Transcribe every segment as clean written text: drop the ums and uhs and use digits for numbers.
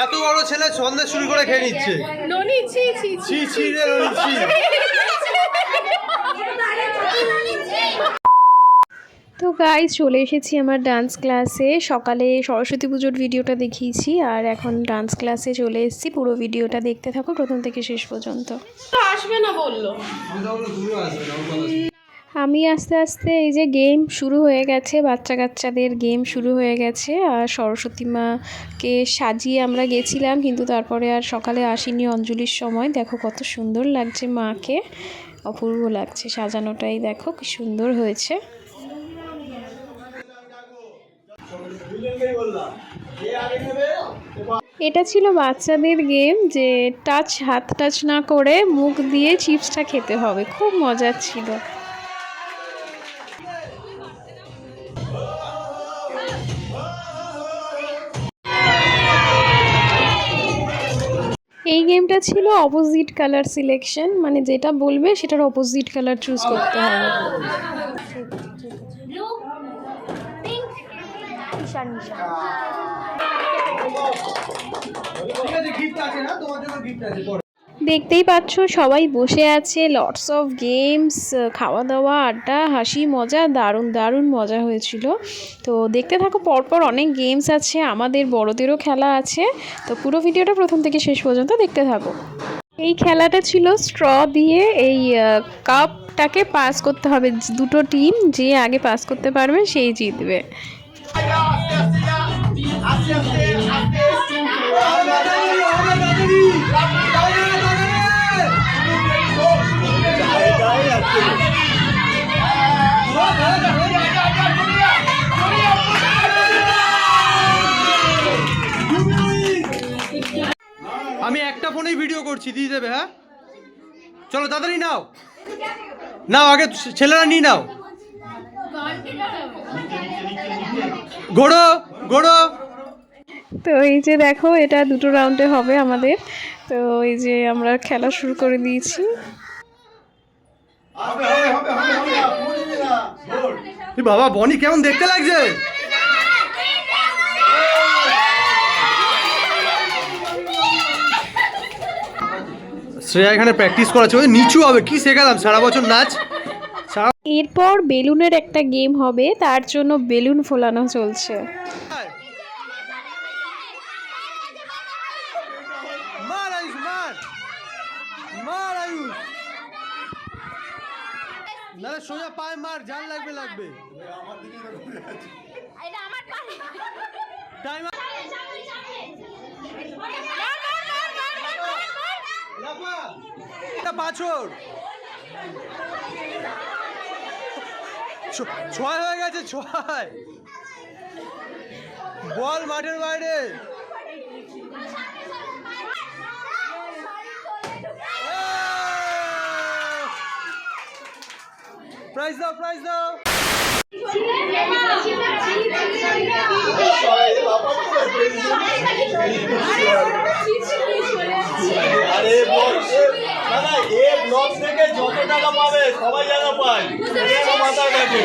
এত বড় ছেলে সন্দেশ শুরু করে খেয়ে নিচ্ছে। ননি ছি ছি ছি ছি রে ননি ছি। তো গাইস চলে এসেছি আমার ডান্স ক্লাসে। সকালে সরস্বতী পুজোর ভিডিওটা দেখিয়েছি আর এখন ডান্স ক্লাসে চলে এসেছি। পুরো ভিডিওটা দেখতে থাকো প্রথম থেকে শেষ পর্যন্ত। আসবে না বললো। আমি আস্তে আস্তে এই যে গেম শুরু হয়ে গেছে, বাচ্চা কাচ্চাদের গেম শুরু হয়ে গেছে। আর সরস্বতী মাকে সাজিয়ে আমরা গেছিলাম, কিন্তু তারপরে আর সকালে আসিনি অঞ্জলির সময়। দেখো কত সুন্দর লাগছে মাকে, অপূর্ব লাগছে সাজানোটাই, দেখো কি সুন্দর হয়েছে। এটা ছিল বাচ্চাদের গেম, যে হাত টাচ না করে মুখ দিয়ে চিপসটা খেতে হবে, খুব মজার ছিল। এই গেমটা ছিল অপোজিট কালার সিলেকশন, মানে যেটা বলবে সেটার অপোজিট কালার চুজ করতে হবে। দেখতেই পাচ্ছ সবাই বসে আছে, লটস অফ গেমস, খাওয়া দাওয়া, আড্ডা, হাসি মজা, দারুণ দারুণ মজা হয়েছিল। তো দেখতে থাকো, পরপর অনেক গেমস আছে, আমাদের বড়দেরও খেলা আছে। তো পুরো ভিডিওটা প্রথম থেকে শেষ পর্যন্ত দেখতে থাকো। এই খেলাটা ছিল স্ট্র দিয়ে এই কাপটাকে পাস করতে হবে, দুটো টিম, যে আগে পাস করতে পারবে সেই জিতবে। আমি একটা ফোনেই ভিডিও করছি, দিয়ে দেবে? হ্যাঁ চলো তাড়াতাড়ি নাও নাও, আগে ছেলেরা নিয়ে নাও। ঘোড়ো ঘোড়ো। তো এই যে দেখো, এটা দুটো রাউন্ডে হবে আমাদের। তো এই যে আমরা খেলা শুরু করে দিয়েছি। বাবা বনি কেমন দেখতে লাগছে। শ্রেয়া এখানে প্র্যাকটিস করাচ্ছে, ওই নিচু হবে, কি শেখালাম সারা বছর নাচ। এরপর বেলুনের একটা গেম হবে, তার জন্য বেলুন ফোলানো চলছে। সোজা পায়ে মার, জান লাগবে লাগবে। পাঁচর 6 হয়ে গেছে, 6 বল মাঠের বাইরে। প্রাইজ দাও, প্রাইজ দাও। আরে দাদা, এই ব্লগ থেকে যত টাকা পাবে সবাই যেন পায়, এটা মাথায় রাখবে।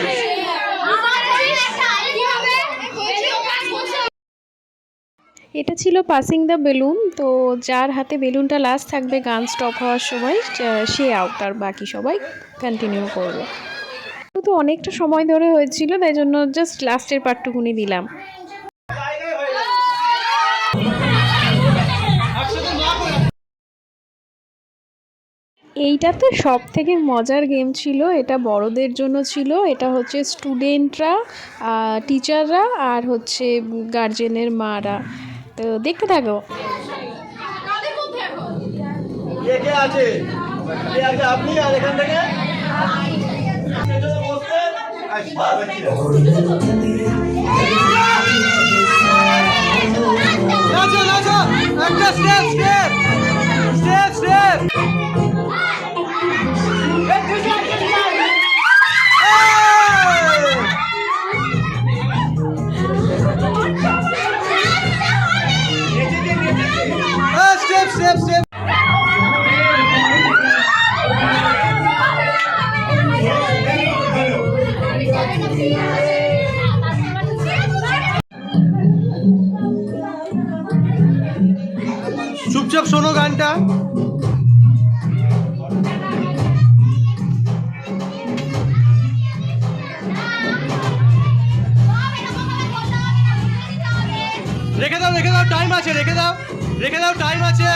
এটা ছিল পাসিং দ্য বেলুন। তো যার হাতে বেলুনটা লাস্ট থাকবে গান স্টপ হওয়ার সময়, সে আউট, আর বাকি সবাই কন্টিনিউ করবে। তো অনেকটা সময় ধরে হয়েছিল, তাই জন্য জাস্ট লাস্টের পার্টটুকুনি দিলাম। এইটা তো সব থেকে মজার গেম ছিল, এটা বড়দের জন্য ছিল। এটা হচ্ছে স্টুডেন্টরা, টিচাররা আর হচ্ছে গার্জেনের মারা। তো দেখতে থাকো। কে আছে? কে আছে? আপনি আর এখান থেকে নাচো নাচো, একটা step step step step. Step step step. চুপচাপ শোনো গানটা। রেখে দাও, রেখে দাও, টাইম আছে, রেখে দাও, রেখে দাও, টাইম আছে।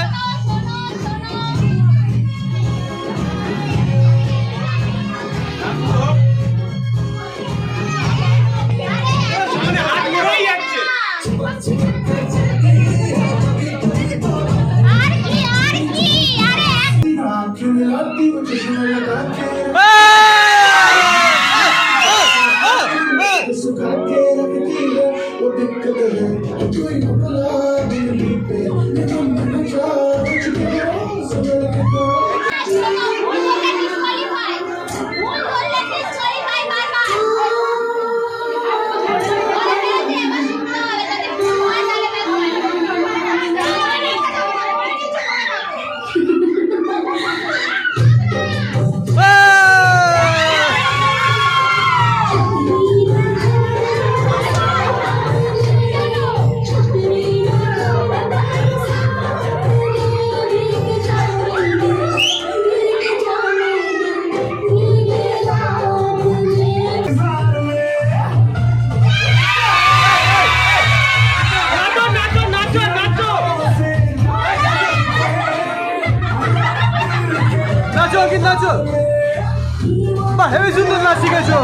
নাচো অঙ্কিত, নাচো। বাহ, হেবি সুন্দর নাচ শিখেছো।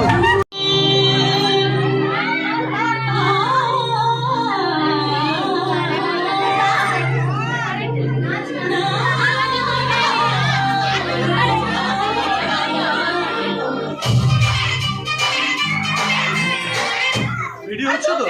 ভিডিও হচ্ছে তো?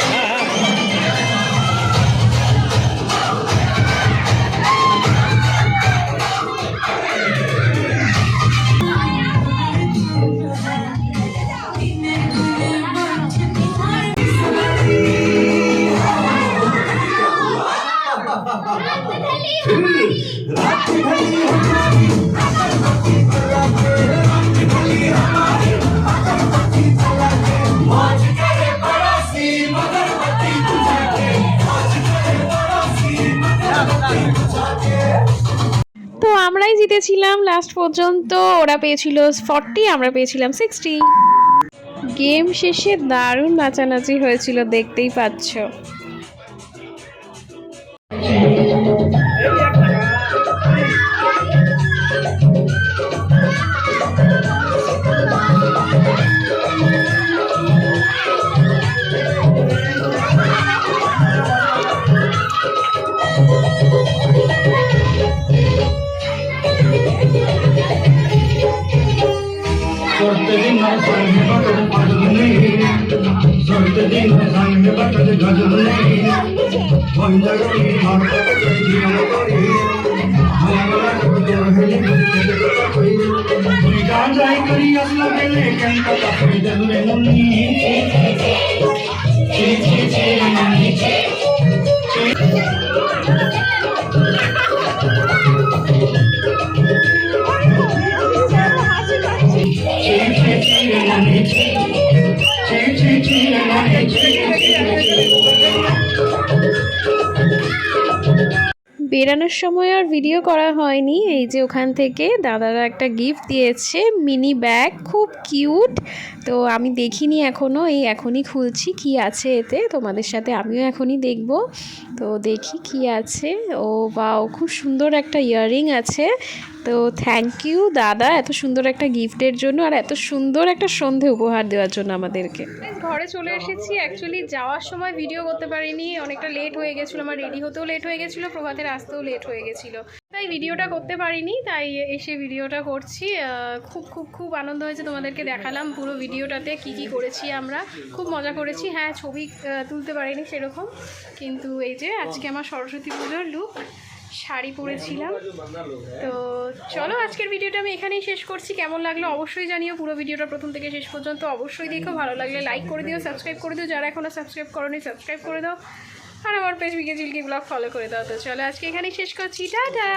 তো আমরাই জিতেছিলাম লাস্ট পর্যন্ত। ওরা পেয়েছিল 40, আমরা পেয়েছিলাম 60। গেম শেষে দারুণ নাচানাচি হয়েছিল, দেখতেই পাচ্ছ। বেরানোর সময় আর ভিডিও করা হয়নি। এই যে ওখান থেকে দাদারা একটা গিফট দিয়েছে, মিনি ব্যাগ, খুব কিউট। তো আমি দেখিনি এখনও, এই এখনই খুলছি কি আছে এতে, তোমাদের সাথে আমিও এখনই দেখব। তো দেখি কি আছে। ও বাও, খুব সুন্দর একটা ইয়াররিং আছে। তো থ্যাংক ইউ দাদা এত সুন্দর একটা গিফটের জন্য, আর এত সুন্দর একটা সন্ধে উপহার দেওয়ার জন্য আমাদেরকে। ঘরে চলে এসেছি। অ্যাকচুয়ালি যাওয়ার সময় ভিডিও করতে পারিনি, অনেকটা লেট হয়ে গেছিলো, আমার রেডি হতেও লেট হয়ে গেছিলো, প্রভাতের আসতেও লেট হয়ে গেছিলো, তাই ভিডিওটা করতে পারিনি। তাই এসে ভিডিওটা করছি। খুব খুব খুব আনন্দ হয়েছে, তোমাদেরকে দেখালাম পুরো ভিডিওটাতে কি কি করেছি আমরা, খুব মজা করেছি। হ্যাঁ, ছবি তুলতে পারিনি সেরকম, কিন্তু এই যে আজকে আমার সরস্বতী পুজোর লুক, শাড়ি পরেছিলাম। তো চলো আজকের ভিডিওটা আমি এখানেই শেষ করছি। কেমন লাগলো অবশ্যই জানিও, পুরো ভিডিওটা প্রথম থেকে শেষ পর্যন্ত অবশ্যই দেখো। ভালো লাগলে লাইক করে দিও, সাবস্ক্রাইব করে দিও, যারা এখনও সাবস্ক্রাইব করোনি সাবস্ক্রাইব করে দাও, আর আমার পেজ বিকে চিল্কি ব্লগ ফলো করে দাও। তো চলো আজকে এখানেই শেষ করছি, টাটা।